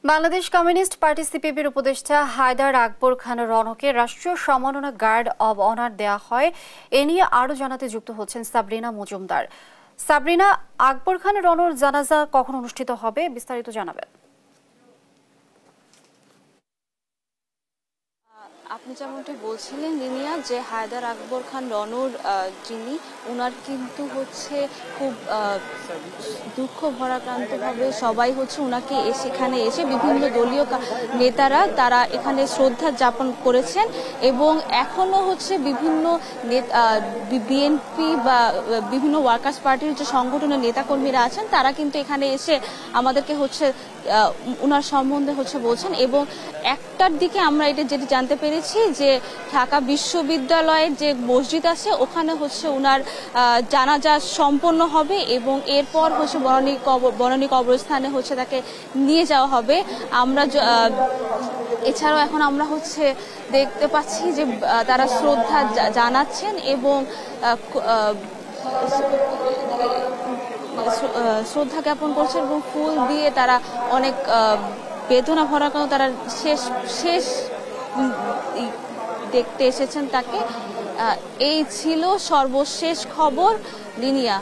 Bangladesh communist party সিপিবির উপদেষ্টা হায়দার আকবর খান রনকে রাষ্ট্রীয় সম্মাননা গার্ড অব অনার দেয়া হয়। এ নিয়ে আরও জানাতে যুক্ত হচ্ছেন সাবরিনা মজুমদার। সাবরিনা, আকবর খান রনর জানাজা কখন অনুষ্ঠিত হবে, বিস্তারিত জানাবেন। আপনি যেমনটি বলছিলেন লিনিয়া, যে হায়দার আকবর খান রনর যিনি উনার কিন্তু হচ্ছে খুব দুঃখ ভরাক্রান্তভাবে সবাই হচ্ছে উনাকে সেখানে এসে বিভিন্ন দলীয় নেতারা তারা এখানে শ্রদ্ধা জ্ঞাপন করেছেন এবং এখনো হচ্ছে বিভিন্ন বিএনপি বা বিভিন্ন ওয়ার্কার্স পার্টির যে সংগঠনের নেতাকর্মীরা আছেন তারা কিন্তু এখানে এসে আমাদেরকে হচ্ছে উনার সম্বন্ধে হচ্ছে বলছেন। এবং একটার দিকে আমরা এটা যেটি জানতে পেরেছি যে ঢাকা বিশ্ববিদ্যালয়ের যে মসজিদ আছে ওখানে হচ্ছে উনার জানাজা সম্পন্ন হবে এবং এরপর হচ্ছে বনানী কবরস্থানে হচ্ছে তাকে নিয়ে যাওয়া হবে। আমরা এছাড়াও এখন আমরা হচ্ছে দেখতে পাচ্ছি যে তারা শ্রদ্ধা জানাচ্ছেন এবং শ্রদ্ধা জ্ঞাপন করছেন এবং ফুল দিয়ে তারা অনেক বেদনা ভরা কারণ তারা শেষ দেখতে এসেছেন তাকে। এই ছিল সর্বশেষ খবর লিনিয়া।